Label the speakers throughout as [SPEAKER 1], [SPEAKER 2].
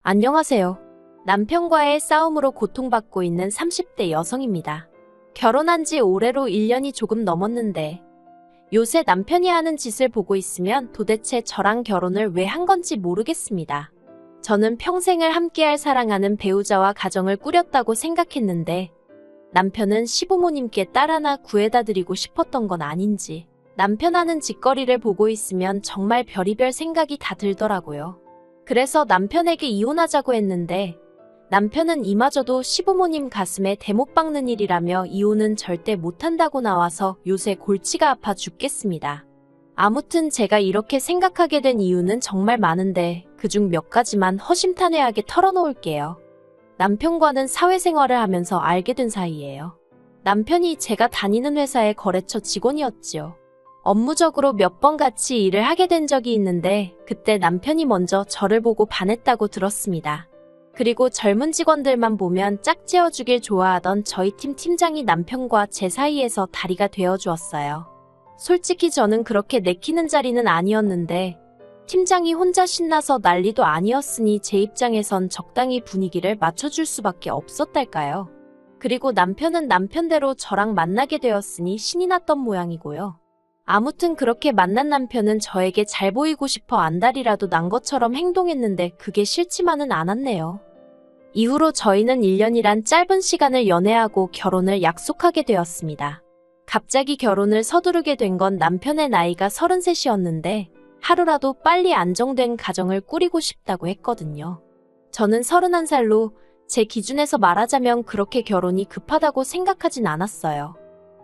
[SPEAKER 1] 안녕하세요. 남편과의 싸움으로 고통받고 있는 30대 여성입니다. 결혼한 지 올해로 1년이 조금 넘었는데 요새 남편이 하는 짓을 보고 있으면 도대체 저랑 결혼을 왜 한 건지 모르겠습니다. 저는 평생을 함께할 사랑하는 배우자와 가정을 꾸렸다고 생각했는데 남편은 시부모님께 딸 하나 구해다 드리고 싶었던 건 아닌지 남편 하는 짓거리를 보고 있으면 정말 별의별 생각이 다 들더라고요. 그래서 남편에게 이혼하자고 했는데 남편은 이마저도 시부모님 가슴에 대못 박는 일이라며 이혼은 절대 못한다고 나와서 요새 골치가 아파 죽겠습니다. 아무튼 제가 이렇게 생각하게 된 이유는 정말 많은데 그중 몇 가지만 허심탄회하게 털어놓을게요. 남편과는 사회생활을 하면서 알게 된 사이예요. 남편이 제가 다니는 회사의 거래처 직원이었지요. 업무적으로 몇 번 같이 일을 하게 된 적이 있는데 그때 남편이 먼저 저를 보고 반했다고 들었습니다. 그리고 젊은 직원들만 보면 짝지어주길 좋아하던 저희 팀 팀장이 남편과 제 사이에서 다리가 되어주었어요. 솔직히 저는 그렇게 내키는 자리는 아니었는데 팀장이 혼자 신나서 난리도 아니었으니 제 입장에선 적당히 분위기를 맞춰줄 수밖에 없었달까요. 그리고 남편은 남편대로 저랑 만나게 되었으니 신이 났던 모양이고요. 아무튼 그렇게 만난 남편은 저에게 잘 보이고 싶어 안달이라도 난 것처럼 행동했는데 그게 싫지만은 않았네요. 이후로 저희는 1년이란 짧은 시간을 연애하고 결혼을 약속하게 되었습니다. 갑자기 결혼을 서두르게 된 건 남편의 나이가 33이었는데 하루라도 빨리 안정된 가정을 꾸리고 싶다고 했거든요. 저는 31살로 제 기준에서 말하자면 그렇게 결혼이 급하다고 생각하진 않았어요.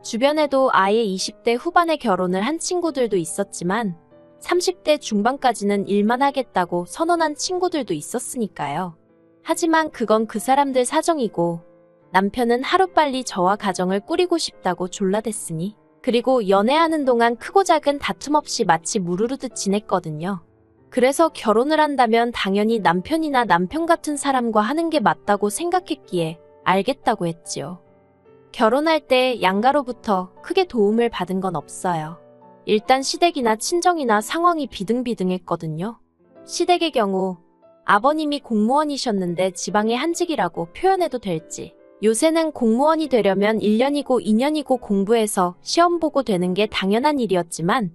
[SPEAKER 1] 주변에도 아예 20대 후반에 결혼을 한 친구들도 있었지만 30대 중반까지는 일만 하겠다고 선언한 친구들도 있었으니까요. 하지만 그건 그 사람들 사정이고 남편은 하루빨리 저와 가정을 꾸리고 싶다고 졸라댔으니 그리고 연애하는 동안 크고 작은 다툼 없이 마치 무르르듯 지냈거든요. 그래서 결혼을 한다면 당연히 남편이나 남편 같은 사람과 하는 게 맞다고 생각했기에 알겠다고 했지요. 결혼할 때 양가로부터 크게 도움을 받은 건 없어요. 일단 시댁이나 친정이나 상황이 비등비등했거든요. 시댁의 경우 아버님이 공무원이셨는데 지방의 한직이라고 표현해도 될지 요새는 공무원이 되려면 1년이고 2년이고 공부해서 시험 보고 되는 게 당연한 일이었지만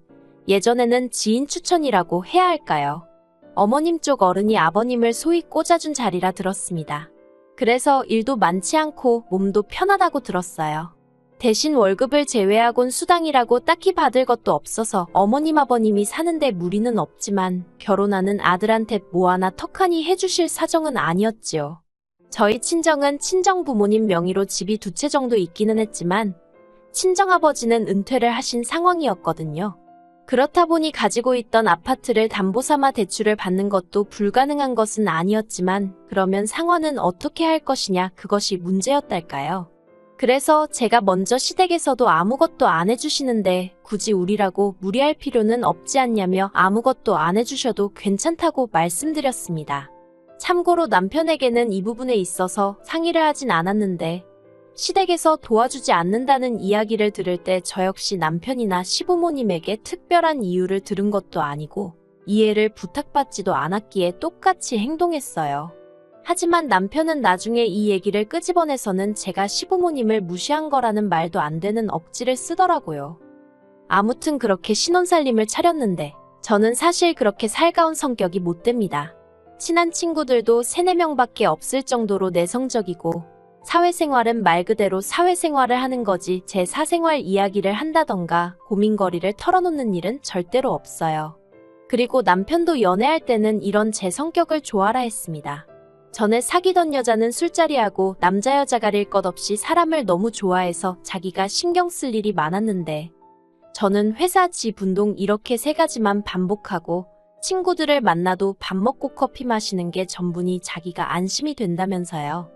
[SPEAKER 1] 예전에는 지인 추천이라고 해야 할까요? 어머님 쪽 어른이 아버님을 소위 꽂아준 자리라 들었습니다. 그래서 일도 많지 않고 몸도 편하다고 들었어요. 대신 월급을 제외하곤 수당이라고 딱히 받을 것도 없어서 어머님 아버님이 사는데 무리는 없지만 결혼하는 아들한테 뭐 하나 턱하니 해주실 사정은 아니었지요. 저희 친정은 친정 부모님 명의로 집이 2채 정도 있기는 했지만 친정아버지는 은퇴를 하신 상황이었거든요. 그렇다 보니 가지고 있던 아파트를 담보 삼아 대출을 받는 것도 불가능한 것은 아니었지만 그러면 상환은 어떻게 할 것이냐 그것이 문제였달까요. 그래서 제가 먼저 시댁에서도 아무것도 안 해주시는데 굳이 우리라고 무리할 필요는 없지 않냐며 아무것도 안 해주셔도 괜찮다고 말씀드렸습니다. 참고로 남편에게는 이 부분에 있어서 상의를 하진 않았는데 시댁에서 도와주지 않는다는 이야기를 들을 때 저 역시 남편이나 시부모님에게 특별한 이유를 들은 것도 아니고 이해를 부탁받지도 않았기에 똑같이 행동했어요. 하지만 남편은 나중에 이 얘기를 끄집어내서는 제가 시부모님을 무시한 거라는 말도 안 되는 억지를 쓰더라고요. 아무튼 그렇게 신혼살림을 차렸는데 저는 사실 그렇게 살가운 성격이 못 됩니다. 친한 친구들도 3, 4명밖에 없을 정도로 내성적이고 사회생활은 말 그대로 사회생활을 하는 거지 제 사생활 이야기를 한다던가 고민거리를 털어놓는 일은 절대로 없어요. 그리고 남편도 연애할 때는 이런 제 성격을 좋아라 했습니다. 전에 사귀던 여자는 술자리하고 남자 여자 가릴 것 없이 사람을 너무 좋아해서 자기가 신경 쓸 일이 많았는데 저는 회사 집 운동 이렇게 3가지만 반복하고 친구들을 만나도 밥 먹고 커피 마시는 게 전부니 자기가 안심이 된다면서요.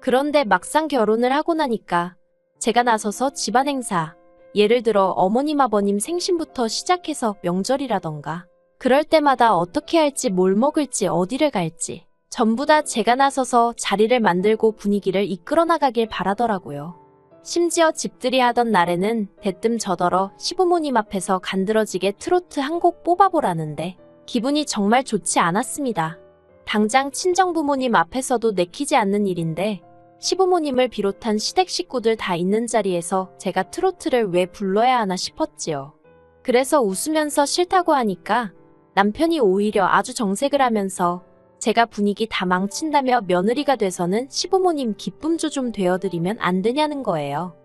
[SPEAKER 1] 그런데 막상 결혼을 하고 나니까 제가 나서서 집안 행사, 예를 들어 어머님 아버님 생신부터 시작해서 명절이라던가 그럴 때마다 어떻게 할지 뭘 먹을지 어디를 갈지 전부 다 제가 나서서 자리를 만들고 분위기를 이끌어 나가길 바라더라고요. 심지어 집들이 하던 날에는 대뜸 저더러 시부모님 앞에서 간드러지게 트로트 한 곡 뽑아보라는데 기분이 정말 좋지 않았습니다. 당장 친정부모님 앞에서도 내키지 않는 일인데 시부모님을 비롯한 시댁 식구들 다 있는 자리에서 제가 트로트를 왜 불러야 하나 싶었지요. 그래서 웃으면서 싫다고 하니까 남편이 오히려 아주 정색을 하면서 제가 분위기 다 망친다며 며느리가 돼서는 시부모님 기쁨조 좀 되어드리면 안 되냐는 거예요.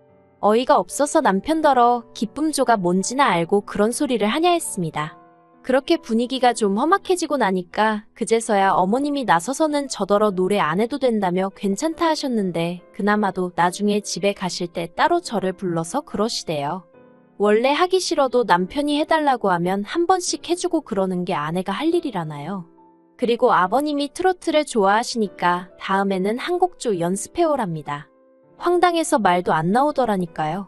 [SPEAKER 1] 어이가 없어서 남편더러 기쁨조가 뭔지나 알고 그런 소리를 하냐 했습니다. 그렇게 분위기가 좀 험악해지고 나니까 그제서야 어머님이 나서서는 저더러 노래 안 해도 된다며 괜찮다 하셨는데 그나마도 나중에 집에 가실 때 따로 저를 불러서 그러시대요. 원래 하기 싫어도 남편이 해달라고 하면 한 번씩 해주고 그러는 게 아내가 할 일이라나요. 그리고 아버님이 트로트를 좋아하시니까 다음에는 한 곡조 연습해오랍니다. 황당해서 말도 안 나오더라니까요.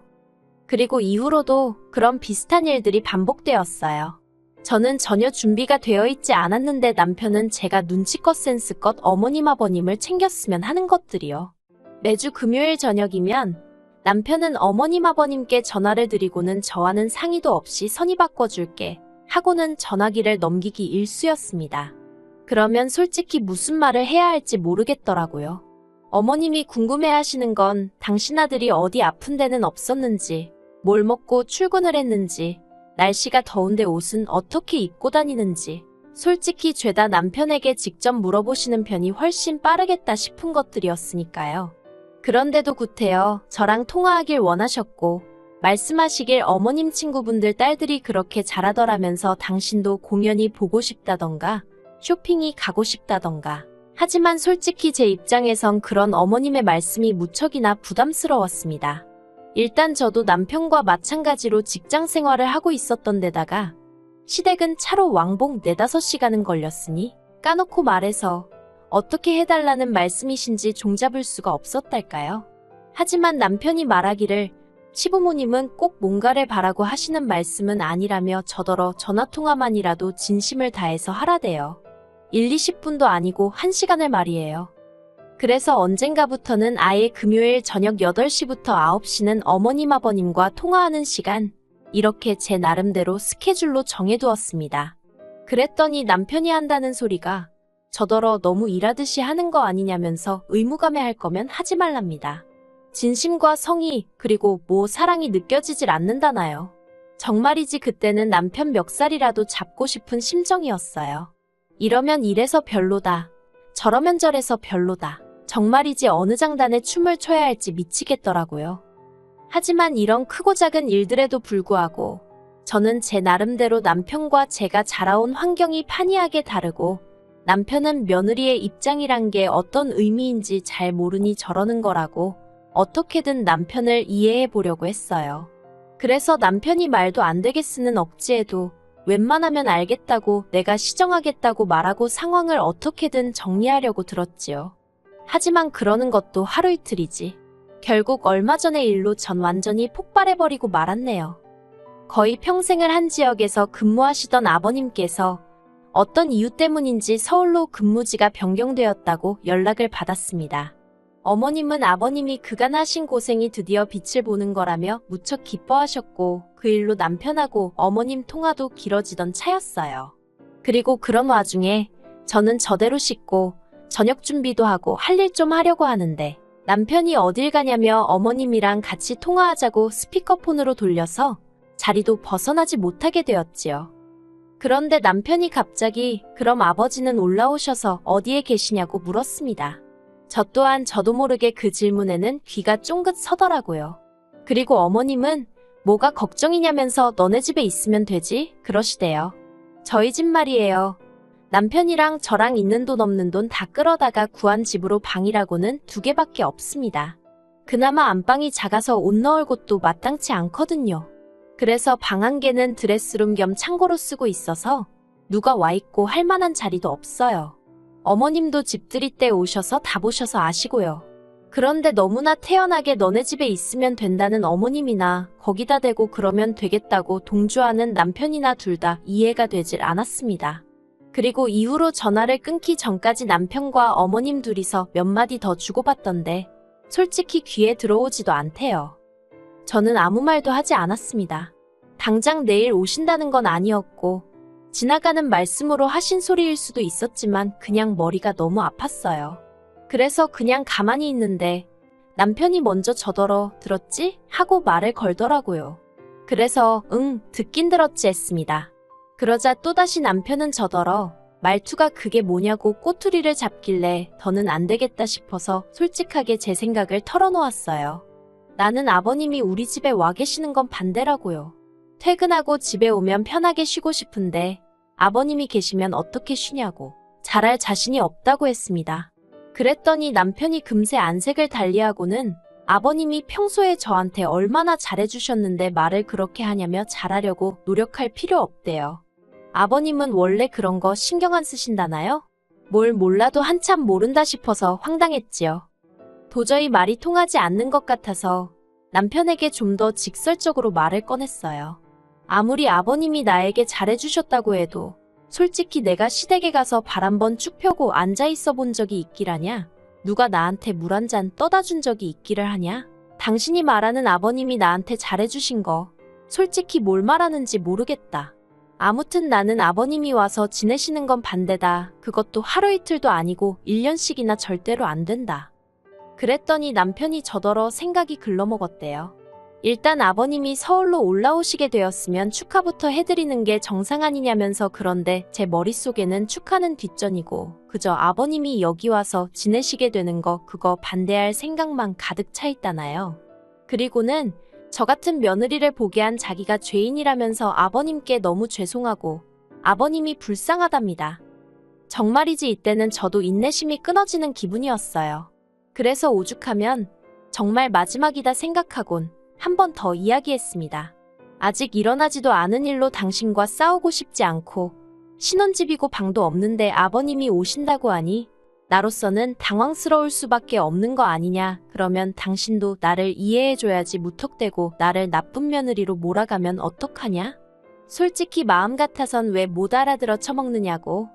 [SPEAKER 1] 그리고 이후로도 그런 비슷한 일들이 반복되었어요. 저는 전혀 준비가 되어 있지 않았는데 남편은 제가 눈치껏 센스껏 어머님 아버님을 챙겼으면 하는 것들이요. 매주 금요일 저녁이면 남편은 어머님 아버님께 전화를 드리고는 저와는 상의도 없이 선의 바꿔줄게 하고는 전화기를 넘기기 일쑤였습니다. 그러면 솔직히 무슨 말을 해야 할지 모르겠더라고요. 어머님이 궁금해하시는 건 당신 아들이 어디 아픈 데는 없었는지, 뭘 먹고 출근을 했는지, 날씨가 더운데 옷은 어떻게 입고 다니는지, 솔직히 죄다 남편에게 직접 물어보시는 편이 훨씬 빠르겠다 싶은 것들이었으니까요. 그런데도 구태여 저랑 통화하길 원하셨고 말씀하시길 어머님 친구분들 딸들이 그렇게 잘하더라면서 당신도 공연이 보고 싶다던가 쇼핑이 가고 싶다던가. 하지만 솔직히 제 입장에선 그런 어머님의 말씀이 무척이나 부담스러웠습니다. 일단 저도 남편과 마찬가지로 직장 생활을 하고 있었던 데다가 시댁은 차로 왕복 4-5시간은 걸렸으니 까놓고 말해서 어떻게 해달라는 말씀이신지 종잡을 수가 없었달까요? 하지만 남편이 말하기를 시부모님은 꼭 뭔가를 바라고 하시는 말씀은 아니라며 저더러 전화통화만이라도 진심을 다해서 하라대요. 1-20분도 아니고 1시간을 말이에요. 그래서 언젠가부터는 아예 금요일 저녁 8시부터 9시는 어머님 아버님과 통화하는 시간, 이렇게 제 나름대로 스케줄로 정해두었습니다. 그랬더니 남편이 한다는 소리가 저더러 너무 일하듯이 하는 거 아니냐면서 의무감에 할 거면 하지 말랍니다. 진심과 성의 그리고 사랑이 느껴지질 않는다나요. 정말이지 그때는 남편 멱살이라도 잡고 싶은 심정이었어요. 이러면 이래서 별로다. 저러면 저래서 별로다. 정말이지 어느 장단에 춤을 춰야 할지 미치겠더라고요. 하지만 이런 크고 작은 일들에도 불구하고 저는 제 나름대로 남편과 제가 자라온 환경이 판이하게 다르고 남편은 며느리의 입장이란 게 어떤 의미인지 잘 모르니 저러는 거라고 어떻게든 남편을 이해해 보려고 했어요. 그래서 남편이 말도 안 되게 쓰는 억지에도 웬만하면 알겠다고 내가 시정하겠다고 말하고 상황을 어떻게든 정리하려고 들었지요. 하지만 그러는 것도 하루 이틀이지. 결국 얼마 전의 일로 전 완전히 폭발해버리고 말았네요. 거의 평생을 한 지역에서 근무하시던 아버님께서 어떤 이유 때문인지 서울로 근무지가 변경되었다고 연락을 받았습니다. 어머님은 아버님이 그간 하신 고생이 드디어 빛을 보는 거라며 무척 기뻐하셨고 그 일로 남편하고 어머님 통화도 길어지던 차였어요. 그리고 그런 와중에 저는 저대로 씻고 저녁 준비도 하고 할 일 좀 하려고 하는데 남편이 어딜 가냐며 어머님이랑 같이 통화하자고 스피커폰으로 돌려서 자리도 벗어나지 못하게 되었지요. 그런데 남편이 갑자기 그럼 아버지는 올라오셔서 어디에 계시냐고 물었습니다. 저 또한 저도 모르게 그 질문에는 귀가 쫑긋 서더라고요. 그리고 어머님은 뭐가 걱정이냐면서 너네 집에 있으면 되지? 그러시대요. 저희 집 말이에요. 남편이랑 저랑 있는 돈 없는 돈 다 끌어다가 구한 집으로 방이라고는 2개밖에 없습니다. 그나마 안방이 작아서 옷 넣을 곳도 마땅치 않거든요. 그래서 방 1개는 드레스룸 겸 창고로 쓰고 있어서 누가 와 있고 할 만한 자리도 없어요. 어머님도 집들이 때 오셔서 다 보셔서 아시고요. 그런데 너무나 태연하게 너네 집에 있으면 된다는 어머님이나 거기다 대고 그러면 되겠다고 동조하는 남편이나 둘 다 이해가 되질 않았습니다. 그리고 이후로 전화를 끊기 전까지 남편과 어머님 둘이서 몇 마디 더 주고받던데 솔직히 귀에 들어오지도 않대요. 저는 아무 말도 하지 않았습니다. 당장 내일 오신다는 건 아니었고 지나가는 말씀으로 하신 소리일 수도 있었지만 그냥 머리가 너무 아팠어요. 그래서 그냥 가만히 있는데 남편이 먼저 저더러 들었지? 하고 말을 걸더라고요. 그래서 응, 듣긴 들었지 했습니다. 그러자 또다시 남편은 저더러 말투가 그게 뭐냐고 꼬투리를 잡길래 더는 안 되겠다 싶어서 솔직하게 제 생각을 털어놓았어요. 나는 아버님이 우리 집에 와 계시는 건 반대라고요. 퇴근하고 집에 오면 편하게 쉬고 싶은데 아버님이 계시면 어떻게 쉬냐고 잘할 자신이 없다고 했습니다. 그랬더니 남편이 금세 안색을 달리하고는 아버님이 평소에 저한테 얼마나 잘해주셨는데 말을 그렇게 하냐며 잘하려고 노력할 필요 없대요. 아버님은 원래 그런 거 신경 안 쓰신다나요? 뭘 몰라도 한참 모른다 싶어서 황당했지요. 도저히 말이 통하지 않는 것 같아서 남편에게 좀 더 직설적으로 말을 꺼냈어요. 아무리 아버님이 나에게 잘해주셨다고 해도 솔직히 내가 시댁에 가서 발 한번 쭉 펴고 앉아있어 본 적이 있기라냐? 누가 나한테 물 한 잔 떠다 준 적이 있기를 하냐? 당신이 말하는 아버님이 나한테 잘해주신 거 솔직히 뭘 말하는지 모르겠다. 아무튼 나는 아버님이 와서 지내시는 건 반대다. 그것도 하루 이틀도 아니고 1년씩이나 절대로 안 된다. 그랬더니 남편이 저더러 생각이 글러먹었대요. 일단 아버님이 서울로 올라오시게 되었으면 축하부터 해드리는 게 정상 아니냐면서 그런데 제 머릿속에는 축하는 뒷전이고 그저 아버님이 여기 와서 지내시게 되는 거 그거 반대할 생각만 가득 차 있다나요. 그리고는 저 같은 며느리를 보게 한 자기가 죄인이라면서 아버님께 너무 죄송하고 아버님이 불쌍하답니다. 정말이지 이때는 저도 인내심이 끊어지는 기분이었어요. 그래서 오죽하면 정말 마지막이다 생각하곤 한 번 더 이야기했습니다. 아직 일어나지도 않은 일로 당신과 싸우고 싶지 않고 신혼집이고 방도 없는데 아버님이 오신다고 하니 나로서는 당황스러울 수밖에 없는 거 아니냐. 그러면 당신도 나를 이해해줘야지 무턱대고 나를 나쁜 며느리로 몰아가면 어떡하냐? 솔직히 마음 같아선 왜 못 알아들어 처먹느냐고.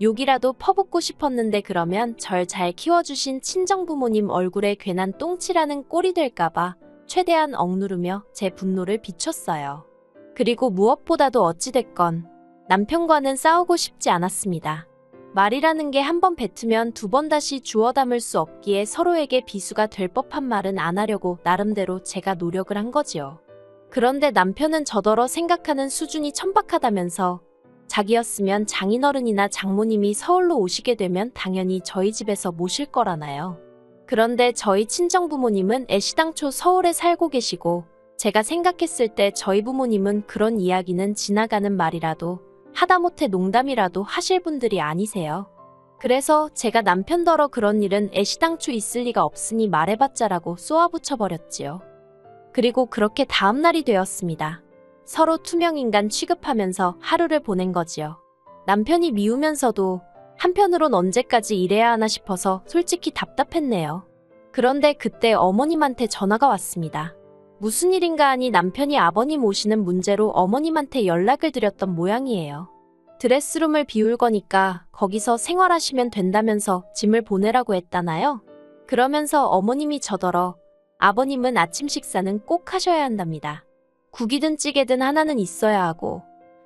[SPEAKER 1] 욕이라도 퍼붓고 싶었는데 그러면 절 잘 키워주신 친정부모님 얼굴에 괜한 똥칠하는 꼴이 될까봐 최대한 억누르며 제 분노를 비췄어요. 그리고 무엇보다도 어찌됐건 남편과는 싸우고 싶지 않았습니다. 말이라는 게 한 번 뱉으면 두 번 다시 주워 담을 수 없기에 서로에게 비수가 될 법한 말은 안 하려고 나름대로 제가 노력을 한 거지요. 그런데 남편은 저더러 생각하는 수준이 천박하다면서 자기였으면 장인어른이나 장모님이 서울로 오시게 되면 당연히 저희 집에서 모실 거라나요. 그런데 저희 친정부모님은 애시당초 서울에 살고 계시고 제가 생각했을 때 저희 부모님은 그런 이야기는 지나가는 말이라도 하다못해 농담이라도 하실 분들이 아니세요. 그래서 제가 남편더러 그런 일은 애시당초 있을 리가 없으니 말해봤자라고 쏘아붙여버렸지요. 그리고 그렇게 다음날이 되었습니다. 서로 투명인간 취급하면서 하루를 보낸 거지요. 남편이 미우면서도 한편으론 언제까지 이래야 하나 싶어서 솔직히 답답했네요. 그런데 그때 어머님한테 전화가 왔습니다. 무슨 일인가 하니 남편이 아버님 오시는 문제로 어머님한테 연락을 드렸던 모양이에요. 드레스룸을 비울 거니까 거기서 생활하시면 된다면서 짐을 보내라고 했다나요? 그러면서 어머님이 저더러 아버님은 아침 식사는 꼭 하셔야 한답니다. 국이든 찌개든 하나는 있어야 하고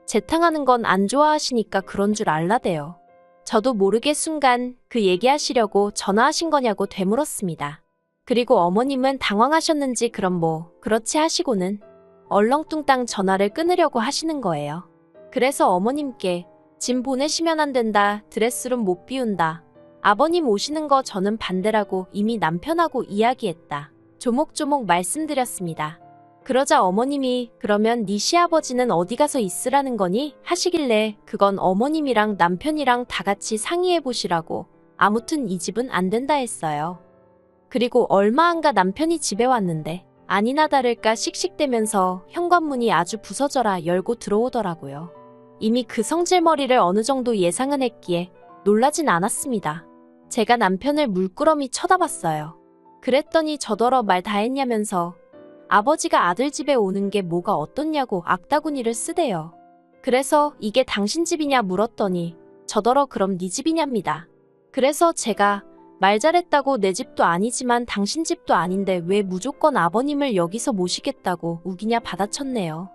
[SPEAKER 1] 재탕하는 건 안 좋아하시니까 그런 줄 알라대요. 저도 모르게 순간 그 얘기하시려고 전화하신 거냐고 되물었습니다. 그리고 어머님은 당황하셨는지 그럼 뭐 그렇지 하시고는 얼렁뚱땅 전화를 끊으려고 하시는 거예요. 그래서 어머님께 짐 보내시면 안 된다. 드레스룸 못 비운다. 아버님 오시는 거 저는 반대라고 이미 남편하고 이야기했다. 조목조목 말씀드렸습니다. 그러자 어머님이 그러면 네 시아버지는 어디 가서 있으라는 거니? 하시길래 그건 어머님이랑 남편이랑 다 같이 상의해 보시라고 아무튼 이 집은 안 된다 했어요. 그리고 얼마 안 가 남편이 집에 왔는데 아니나 다를까 씩씩대면서 현관문이 아주 부서져라 열고 들어오더라고요. 이미 그 성질머리를 어느 정도 예상은 했기에 놀라진 않았습니다. 제가 남편을 물끄러미 쳐다봤어요. 그랬더니 저더러 말 다 했냐면서 아버지가 아들 집에 오는 게 뭐가 어떻냐고 악다구니를 쓰대요. 그래서 이게 당신 집이냐 물었더니 저더러 그럼 네 집이냐입니다. 그래서 제가 말 잘했다고 내 집도 아니지만 당신 집도 아닌데 왜 무조건 아버님을 여기서 모시겠다고 우기냐 받아쳤네요.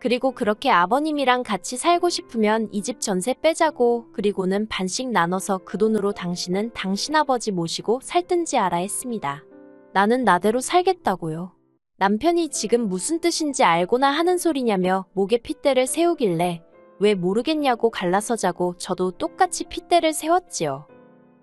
[SPEAKER 1] 그리고 그렇게 아버님이랑 같이 살고 싶으면 이 집 전세 빼자고, 그리고는 반씩 나눠서 그 돈으로 당신은 당신 아버지 모시고 살든지 알아 했습니다. 나는 나대로 살겠다고요. 남편이 지금 무슨 뜻인지 알고나 하는 소리냐며 목에 핏대를 세우길래 왜 모르겠냐고 갈라서자고 저도 똑같이 핏대를 세웠지요.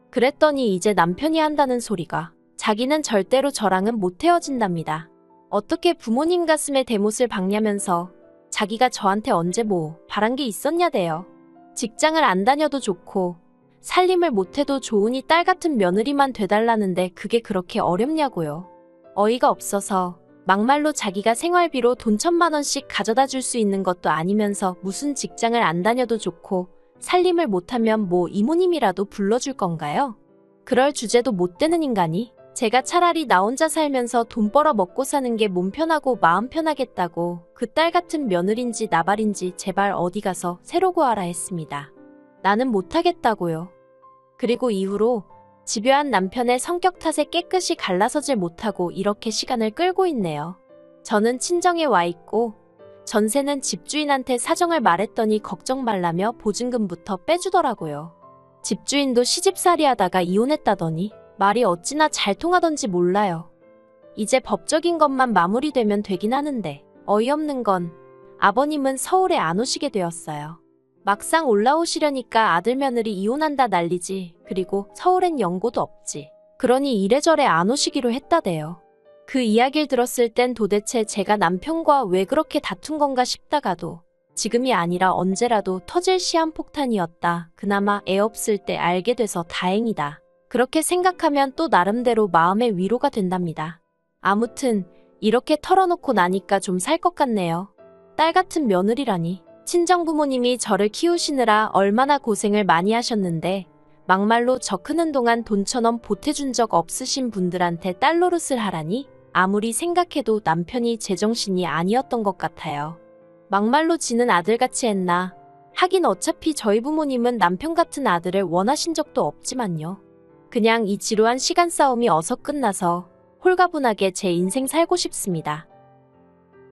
[SPEAKER 1] 그랬더니 이제 남편이 한다는 소리가 자기는 절대로 저랑은 못 헤어진답니다. 어떻게 부모님 가슴에 대못을 박냐면서 자기가 저한테 언제 뭐 바란 게 있었냐대요. 직장을 안 다녀도 좋고 살림을 못해도 좋으니 딸 같은 며느리만 돼달라는데 그게 그렇게 어렵냐고요. 어이가 없어서 막말로 자기가 생활비로 돈 1,000만 원씩 가져다 줄 수 있는 것도 아니면서 무슨 직장을 안 다녀도 좋고 살림을 못하면 뭐 이모님이라도 불러줄 건가요? 그럴 주제도 못 되는 인간이 제가 차라리 나 혼자 살면서 돈 벌어 먹고 사는 게 몸 편하고 마음 편하겠다고 그 딸 같은 며느린지 나발인지 제발 어디 가서 새로 구하라 했습니다. 나는 못하겠다고요. 그리고 이후로 집요한 남편의 성격 탓에 깨끗이 갈라서질 못하고 이렇게 시간을 끌고 있네요. 저는 친정에 와 있고 전세는 집주인한테 사정을 말했더니 걱정 말라며 보증금부터 빼주더라고요. 집주인도 시집살이 하다가 이혼했다더니 말이 어찌나 잘 통하던지 몰라요. 이제 법적인 것만 마무리되면 되긴 하는데 어이없는 건 아버님은 서울에 안 오시게 되었어요. 막상 올라오시려니까 아들 며느리 이혼한다 난리지. 그리고 서울엔 연고도 없지. 그러니 이래저래 안 오시기로 했다대요. 그 이야기를 들었을 땐 도대체 제가 남편과 왜 그렇게 다툰 건가 싶다가도 지금이 아니라 언제라도 터질 시한폭탄이었다. 그나마 애 없을 때 알게 돼서 다행이다. 그렇게 생각하면 또 나름대로 마음의 위로가 된답니다. 아무튼 이렇게 털어놓고 나니까 좀 살 것 같네요. 딸 같은 며느리라니. 친정부모님이 저를 키우시느라 얼마나 고생을 많이 하셨는데 막말로 저 크는 동안 돈 1,000원 보태준 적 없으신 분들한테 딸 노릇을 하라니 아무리 생각해도 남편이 제정신이 아니었던 것 같아요. 막말로 지는 아들같이 했나. 하긴 어차피 저희 부모님은 남편 같은 아들을 원하신 적도 없지만요. 그냥 이 지루한 시간 싸움이 어서 끝나서 홀가분하게 제 인생 살고 싶습니다.